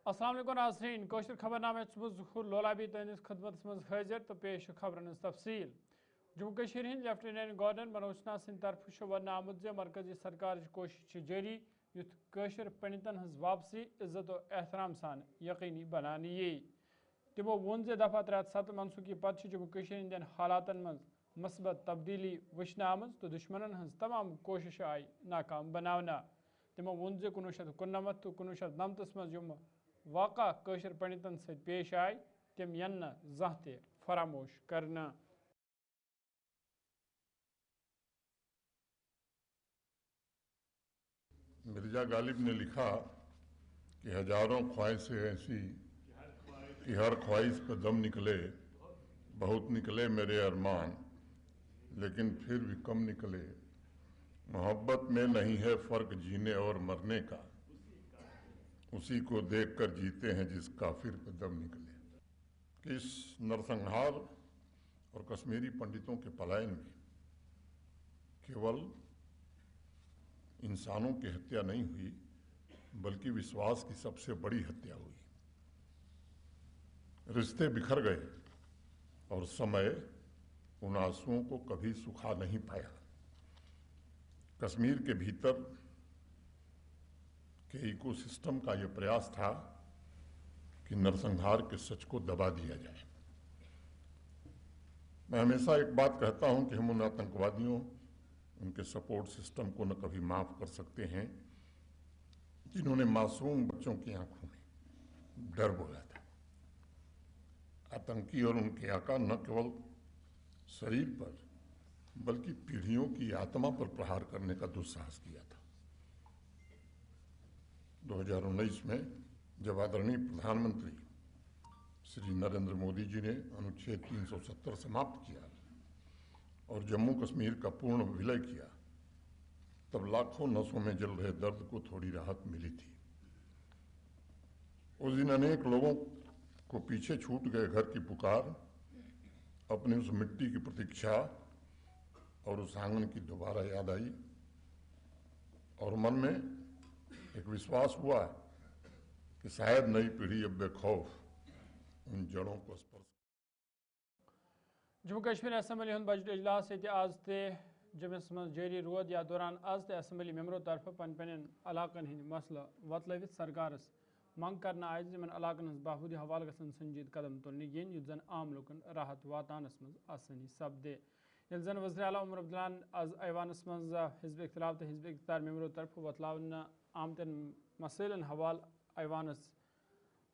السلام علیکم ناظرین کوشر خبرنامہ ظہور لولابی تہندس خدمت مز حاضر تو پیش خبرن تفصیل جموں کشمیر ہند لیفٹیننٹ گورنر منوج سنہا سند طرف ون آمت مرکزی سرکار کوشش جاری یتھ قشر پنڈتن ہز واپسی عزت و احترام سان یقینی بنانے یی تمو وون دفعہ 307 منسوخی پتہ جموں کشمیر ہندین حالاتن مز مثبت تبدیلی وچھنے آمت تو دشمنن ہز تمام کوشش آئی ناکام بناونا تمو وون 1999 تو 1999 مز یم واقع قشر پنڈتن ست پیش آئی تم ین زاں تہ فراموش کرنا مرزا غالب نے لکھا کہ ہزاروں خواہشیں ایسی کہ ہر خواہش پہ دم نکلے بہت نکلے میرے ارمان لیکن پھر بھی کم نکلے محبت میں نہیں ہے فرق جینے اور مرنے کا اسی کو دیکھ کر جیتے ہیں جس کافر پہ دم نکلے کہ اس نرسنہار اور کشمیری پنڈتوں کے پلائن میں کیول انسانوں کی ہتیا نہیں ہوئی بلکہ وشواس کی سب سے بڑی ہتیا ہوئی رشتے بکھر گئے اور سمے ان آنسوؤں کو کبھی سکھا نہیں پایا کشمیر کے بھیتر کے ایکو سسٹم کا یہ پریاس تھا کہ نرسنہار کے سچ کو دبا دیا جائے میں ہمیشہ ایک بات کہتا ہوں کہ ہم ان آتنکوادیوں ان کے سپورٹ سسٹم کو نہ کبھی معاف کر سکتے ہیں جنہوں نے معصوم بچوں کی آنکھوں میں ڈر بولا تھا آتنکی اور ان کے آقا نہ کیول شریر پر بلکہ پیڑھیوں کی آتما پر پرہار کرنے کا دساہس کیا تھا 2019 میں جب آدرنی پردھان منتری شری نریندر مودی جی نے انوچھید 370 سماپت کیا اور جموں کشمیر کا پورن ولے کیا تب لاکھوں نسوں میں جل رہے درد کو تھوڑی راحت ملی تھی اس دن انیک لوگوں کو پیچھے چھوٹ گئے گھر کی پکار اپنی اس مٹی کی پرتیکشا اور اس آنگن کی دوبارہ یاد آئی اور من میں ایک وشواس ہوا کہ شاید نئی پیڑھی اب بے خوف ان جڑوں کو اسپرش جموں کشمیر اسمبلی ہند بجٹ اجلاس یہ آز تہ جمس من جاری رود یا دوران آز تہ اسمبلی ممبروں طرف پن علاقن ہند مسئلہ وتلوت سرکارس منگ کرنا آئے زمن علاقن ہز بہبودی حوالہ گھن سنجید قدم تلنے ین یت زن عام لوکن راحت واتانس من آسانی سپدے یل زن وزیر اعلیٰ عمر عبداللہ آز ایوانس من حزب اختلاف تو حزب اقتدار ممبروں طرف وتلاونہ آمتن مسائلن حوالہ ایوانس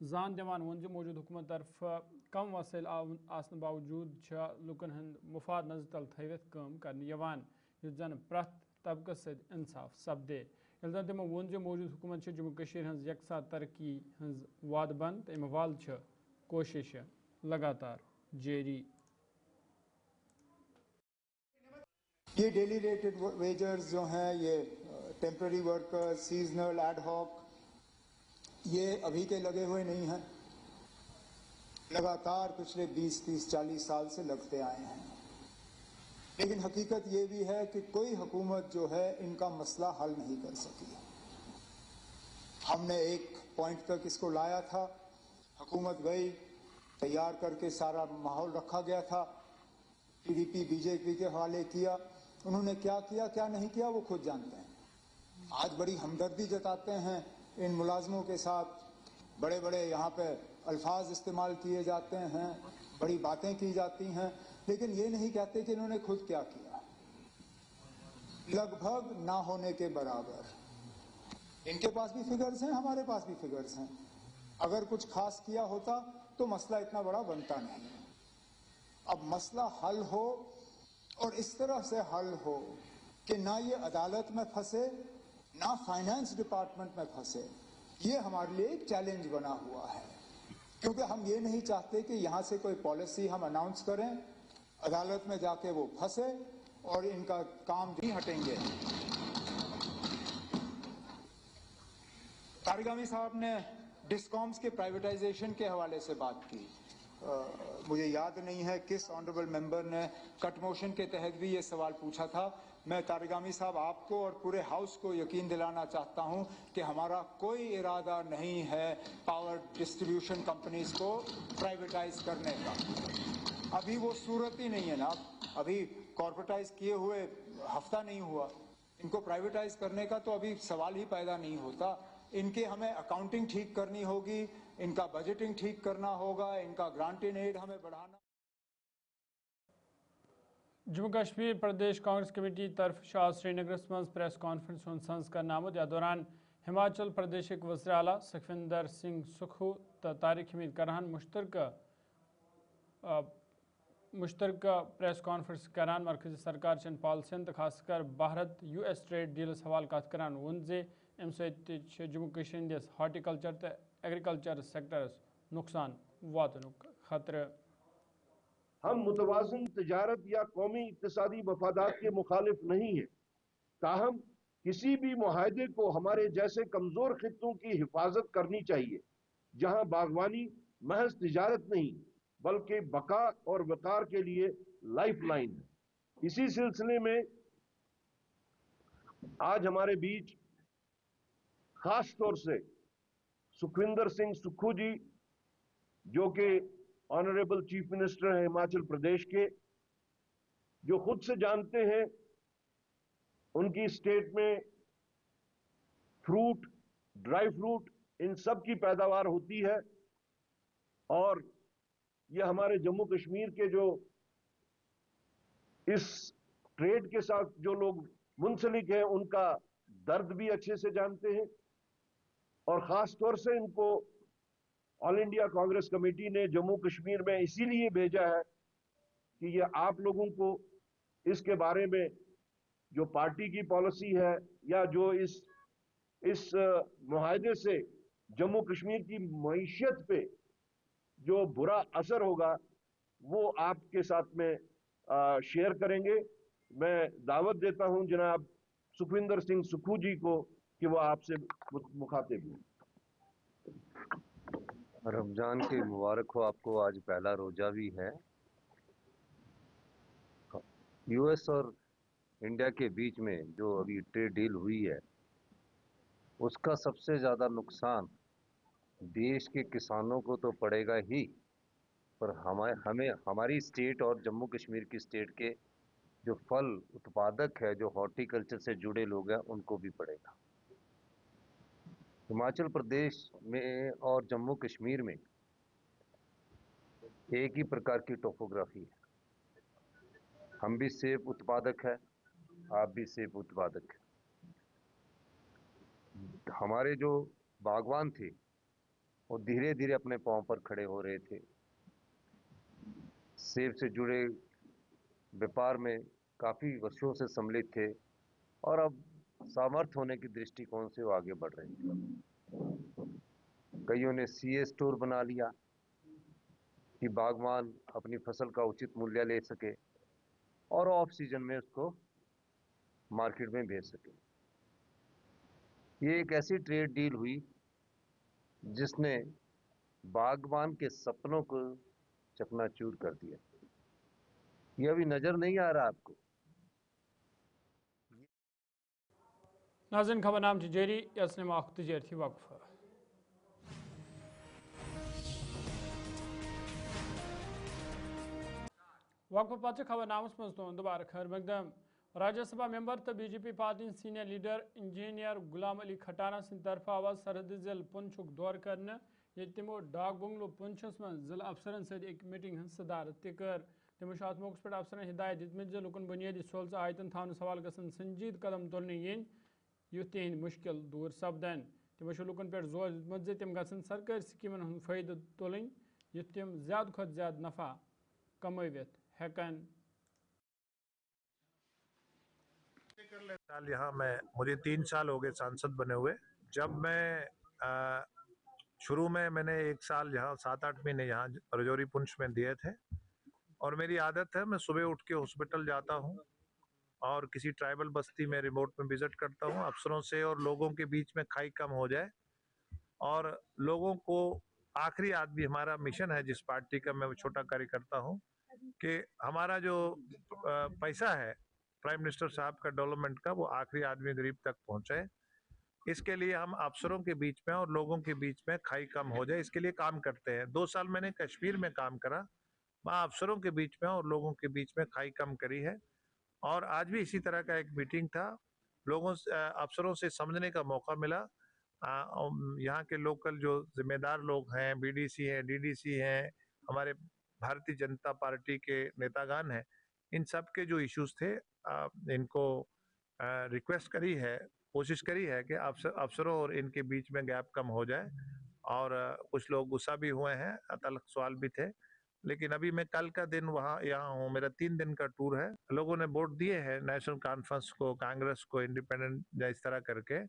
زان دان ون موجود حکومت طرف کم وسائل آسن باوجود لکن ہند مفاد نظر تل تھوت کام کرنے یوان یس زن پرت طبقہ ست انصاف سپدے یل زن تمو ون موجود حکومت جموں کشمیر ہنز یکساں ترقی ہنز وعد بند تو امہ ول کوشش لگاتار جاری یہ ڈیلی ریٹڈ ویجرز جو ہیں یہ temporary worker seasonal ad hoc یہ ابھی کے لگے ہوئے نہیں ہیں لگاتار پچھلے 20-30-40 سال سے لگتے آئے ہیں لیکن حقیقت یہ بھی ہے کہ کوئی حکومت جو ہے ان کا مسئلہ حل نہیں کر سکی ہم نے ایک پوائنٹ تک اس کو لایا تھا حکومت گئی تیار کر کے سارا ماحول رکھا گیا تھا P D P B J پی کے حوالے کیا انہوں نے کیا نہیں کیا وہ خود جانتے ہیں آج بڑی ہمدردی جتاتے ہیں ان ملازموں کے ساتھ بڑے بڑے یہاں پہ الفاظ استعمال کیے جاتے ہیں بڑی باتیں کی جاتی ہیں لیکن یہ نہیں کہتے کہ انہوں نے خود کیا کیا لگ بھگ نہ ہونے کے برابر ان کے پاس بھی فگرز ہیں ہمارے پاس بھی فگرز ہیں اگر کچھ خاص کیا ہوتا تو مسئلہ اتنا بڑا بنتا نہیں اب مسئلہ حل ہو اور اس طرح سے حل ہو کہ نہ یہ عدالت میں پھنسے نہ فائنانس ڈپارٹمنٹ میں پھنسے یہ ہمارے لیے ایک چیلنج بنا ہوا ہے کیونکہ ہم یہ نہیں چاہتے کہ یہاں سے کوئی پالیسی ہم اناؤنس کریں عدالت میں جا کے وہ پھنسے اور ان کا کام نہیں ہٹیں گے طارقامی صاحب نے ڈسکامز کے پرائیویٹائزیشن کے حوالے سے بات کی مجھے یاد نہیں ہے کس آنریبل ممبر نے کٹ موشن کے تحت بھی یہ سوال پوچھا تھا मैं तारिगामी साहब आपको और पूरे हाउस को यकीन दिलाना चाहता हूं कि हमारा कोई इरादा नहीं है पावर डिस्ट्रीब्यूशन कंपनीज को प्राइवेटाइज करने का। अभी वो सूरत ही नहीं है ना, अभी कॉर्पोरेटाइज किए हुए हफ्ता नहीं हुआ, इनको प्राइवेटाइज करने का तो अभी सवाल ही पैदा नहीं होता। इनके हमें अकाउंटिंग ठीक करनी होगी, इनका बजटिंग ठीक करना होगा, इनका ग्रांट इन एड हमें बढ़ाना। जम्मू कश्मीर प्रदेश कांग्रेस कमेटी तरफ शाह श्रीनगर मज प्रेस कॉन्फ्रेंस संस कर आमुद या दौरान हिमाचल प्रदेश वज़ीर आला सुखविंदर सिंह सुक्खू तो तारिक हमीद करान मुश्तरका प्रेस कॉन्फ्रेंस करान मरकजी सरकार चन पॉलिसियन तो खासकर भारत US ट्रेड डीलस हवाल कत करान वोन जे अम जम्मू कश्मीर हार्टिकल्चर तो एग्रीकल्चर सेक्टरस नुकसान वातनुक खतरे। हम मुतवाज़िन तिजारत या कौमी इक्तिसादी मफादात के मुखालिफ नहीं हैं, ताहम किसी भी मुआहदे को हमारे जैसे कमज़ोर खित्तों की हिफाजत करनी चाहिए, जहां बागवानी महज तिजारत नहीं बल्कि बका और वक़ार के लिए लाइफ लाइन है। इसी सिलसिले में आज हमारे बीच खास तौर से सुखविंदर सिंह सुक्खू जी, जो कि ऑनरेबल चीफ मिनिस्टर है हिमाचल प्रदेश के, जो खुद से जानते हैं उनकी स्टेट में फ्रूट, ड्राई फ्रूट, इन सब की पैदावार होती है और ये हमारे जम्मू कश्मीर के जो इस ट्रेड के साथ जो लोग मुंसलिक हैं उनका दर्द भी अच्छे से जानते हैं और खास तौर से इनको ऑल इंडिया कांग्रेस कमेटी ने जम्मू कश्मीर में इसीलिए भेजा है कि ये आप लोगों को इसके बारे में जो पार्टी की पॉलिसी है या जो इस मुआहदे से जम्मू कश्मीर की मईशत पे जो बुरा असर होगा वो आपके साथ में शेयर करेंगे। मैं दावत देता हूं जनाब सुखविंदर सिंह सुक्खू जी को कि वो आपसे मुखातिब हों। रमजान के मुबारक हो आपको। आज पहला रोजा भी है। US और इंडिया के बीच में जो अभी ट्रेड डील हुई है उसका सबसे ज़्यादा नुकसान देश के किसानों को तो पड़ेगा ही, पर हमें हमारी स्टेट और जम्मू कश्मीर की स्टेट के जो फल उत्पादक है, जो हॉर्टिकल्चर से जुड़े लोग हैं, उनको भी पड़ेगा। हिमाचल प्रदेश में और जम्मू कश्मीर में एक ही प्रकार की टोपोग्राफी है। हम भी सेब उत्पादक है, आप भी सेब उत्पादक है। हमारे जो बागवान थे वो धीरे धीरे अपने पांव पर खड़े हो रहे थे। सेब से जुड़े व्यापार में काफ़ी वर्षों से सम्मिलित थे और अब सामर्थ्य होने की दृष्टिकोण से वो आगे बढ़ रहे हैं। कईयों ने CA स्टोर बना लिया कि बागवान अपनी फसल का उचित मूल्य ले सके और ऑफ सीजन में उसको मार्केट में बेच सके। ये एक ऐसी ट्रेड डील हुई जिसने बागवान के सपनों को चकनाचूर कर दिया। ये अभी नजर नहीं आ रहा आपको। नाज़रीन खबर नाम जारी यसने माख तजारती वक्फ। वक्फ पच खबर नामस मज तो दोबारा खैर मकदम। राज्यसभा मेंबर तो BJP party senior leader engineer Ghulam Ali Khatana सिंद तरफ आवाज सरहदी जिल पुंछुक दौर करने ये तमो डाक बंगलो पुंछस में जिला अफसरन सद एक मीटिंग हंस सदारत तकर। तमो अत मौके पे अफसरन हिदायत दित लुकन बुनियादी सहूलत आयतन थान सवाल गसन संजीद कदम तुलने yin युथ तिहंद मुश्किल दूर सपदन। तमो लुकन पे जोर दित तम गसन सरकारी स्कीमन हूं फायदे तुलन युथ तम ज्यादा खुद ज्यादा नफा कमवित हेकन। साल यहाँ मुझे 3 साल हो गए सांसद बने हुए। जब मैं शुरू में मैंने 1 साल यहाँ 7-8 महीने यहाँ रजौरी पुंछ में दिए थे और मेरी आदत है मैं सुबह उठ के हॉस्पिटल जाता हूँ और किसी ट्राइबल बस्ती में रिमोट में विजिट करता हूँ अफसरों से और लोगों के बीच में खाई कम हो जाए और लोगों को आखिरी आदमी हमारा मिशन है जिस पार्टी का मैं छोटा कार्यकर्ता हूँ कि हमारा जो पैसा है प्राइम मिनिस्टर साहब का डेवलपमेंट का वो आखिरी आदमी गरीब तक पहुंचे। इसके लिए हम अफसरों के बीच में और लोगों के बीच में खाई कम हो जाए, इसके लिए काम करते हैं। 2 साल मैंने कश्मीर में काम करा, वहाँ अफसरों के बीच में और लोगों के बीच में खाई कम करी है। और आज भी इसी तरह का एक मीटिंग था, लोगों से अफसरों से समझने का मौका मिला। यहाँ के लोकल जो जिम्मेदार लोग हैं, बीडीसी हैं, डीडीसी हैं, हमारे भारतीय जनता पार्टी के नेतागान हैं, इन सब के जो इश्यूज थे इनको रिक्वेस्ट करी है, कोशिश करी है कि अफसरों और इनके बीच में गैप कम हो जाए। और कुछ लोग गुस्सा भी हुए हैं, तल्ख सवाल भी थे। लेकिन अभी मैं कल का दिन यहाँ हूँ, मेरा 3 दिन का टूर है। लोगों ने वोट दिए हैं नेशनल कॉन्फ्रेंस को, कांग्रेस को, इंडिपेंडेंट या इस तरह करके,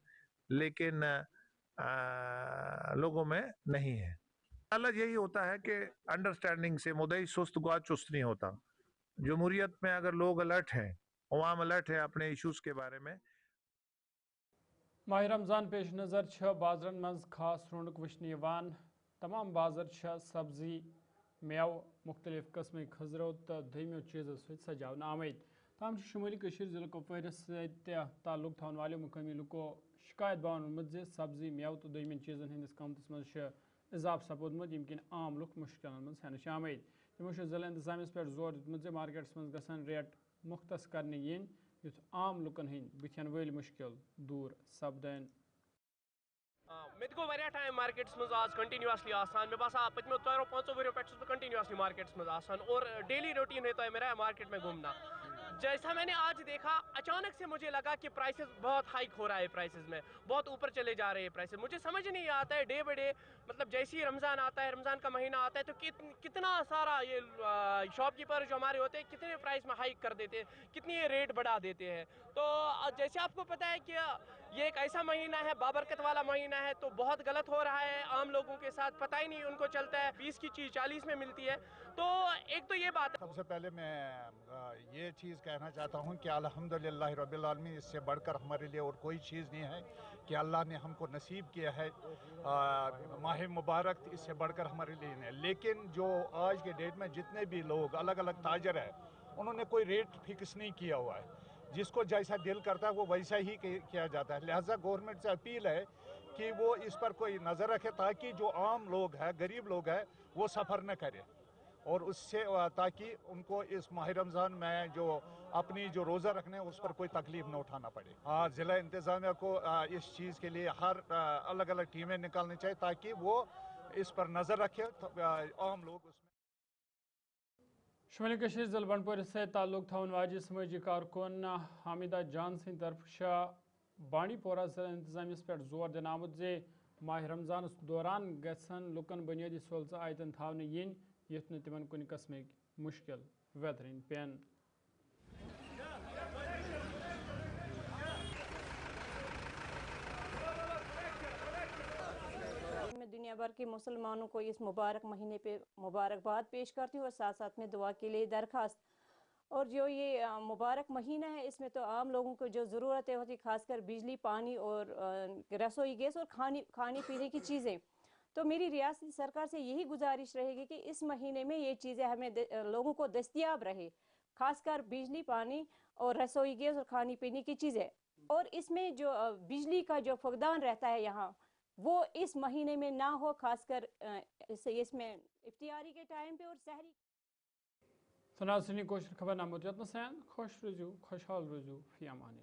लेकिन लोगों में नहीं है। हालत यही होता है कि अंडरस्टैंडिंग से मुदई सुस्त गुआ चुस्त नहीं होता। जमहूरियत में अगर लोग अलर्ट हैं, अवाम अलर्ट है अपने इश्यूज के बारे में। माह रमज़ान पेश नज़र बाज़रन मज खास रौनक वुचन यवान। तमाम बाज़र सब्जी, मेव, मुख्तलिफ कस्म खजरो तो दमो चीज़ों सत सजावन आमद। ताम शुमाली ज़िले कुपवारस ताल्लुक थावन वाले मुकामी लुको शिकायत बयान वोनमुत ज सब्जी, मेव तो दमन चीज़न हंदिस कीमतस मज इजाफ सपोदमुत यम आम लुक मुश्किलन मज हेनश आमद। तमो ज़िला इंतजामियस पे जोर दितमुत मार्केट्स मज गसन रेट मुख्तस करने यिन युथ आम लुकन हंद बुथन वल मुश्किल दूर सपदन। मे गो वारिया टाइम मार्केट्स मज आज कंटिन्यूसली आसान। मे बासा पतमो 4-5 वरियो पे कंटिन्यूसली मार्केट्स मज आसान और डेली रूटीन रहता है मेरा मार्केट में घूमना। जैसा मैंने आज देखा, अचानक से मुझे लगा कि प्राइसेस बहुत हाइक हो रहा है, प्राइसेस में बहुत ऊपर चले जा रहे हैं प्राइसेस। मुझे समझ नहीं आता है डे बाई डे, मतलब जैसे ही रमज़ान आता है, रमज़ान का महीना आता है, तो कितना सारा ये शॉपकीपर जो हमारे होते हैं कितने प्राइस में हाइक कर देते हैं, कितनी ये रेट बढ़ा देते हैं। तो जैसे आपको पता है कि ये एक ऐसा महीना है, बाबरकत वाला महीना है, तो बहुत गलत हो रहा है आम लोगों के साथ। पता ही नहीं उनको चलता है 20 की चीज़ 40 में मिलती है। तो एक तो ये बात है। सबसे पहले मैं ये चीज़ कहना चाहता हूँ कि अल्हम्दुलिल्लाह रब्बिल आलमीन, इससे बढ़कर हमारे लिए और कोई चीज़ नहीं है कि अल्लाह ने हमको नसीब किया है माह मुबारक, इससे बढ़कर हमारे लिए नहीं है। लेकिन जो आज के डेट में जितने भी लोग अलग अलग ताजर हैं, उन्होंने कोई रेट फिक्स नहीं किया हुआ है। जिसको जैसा दिल करता है वो वैसा ही किया जाता है। लिहाजा गवर्नमेंट से अपील है कि वो इस पर कोई नज़र रखे, ताकि जो आम लोग हैं, गरीब लोग हैं, वो सफ़र न करें और उससे ताकि उनको इस माह रमज़ान में जो अपनी जो रोज़ा रखने उस पर कोई तकलीफ न उठाना पड़े। ज़िला इंतज़ामिया को इस चीज़ के लिए हर अलग अलग टीमें निकालनी चाहिए ताकि वो इस पर नज़र रखे, आम लोग उसमें। शुमाली कशीर ज़िला बनपुर से ताल्लुक थावन वाजी समाजी कारकुन हामिदा जान सिंह तरफ बांडी पोरा ज़िला इंतजामियस पे जोर दिन आमुत जे माह रमज़ान दौरान गसन लुकन बुनियादी सहूलत आयतन थावने यिन युथ न तिमन कुन कस्मिक मुश्किल वेदरिन पेन। मैं दुनिया भर के मुसलमानों को इस मुबारक महीने पे मुबारकबाद पेश करती हूँ और साथ साथ में दुआ के लिए दरख्वास्त। और जो ये मुबारक महीना है, इसमें तो आम लोगों को जो ज़रूरतें होती, खासकर बिजली, पानी और रसोई गैस और खाने पीने की चीज़ें, तो मेरी रियासती सरकार से यही गुजारिश रहेगी कि इस महीने में ये चीज़ें हमें लोगों को दस्तयाब रहे, खासकर बिजली, पानी और रसोई गैस और खाने पीने की चीज़ें। और इसमें जो बिजली का जो फुकदान रहता है यहाँ, वो इस महीने में ना हो, खासकर इसमें इफ्तियारी के टाइम पे और सहरी। सनासनी कोशिश खबर नामुत खुश रुजू खुशहाल रुजू फी अमान।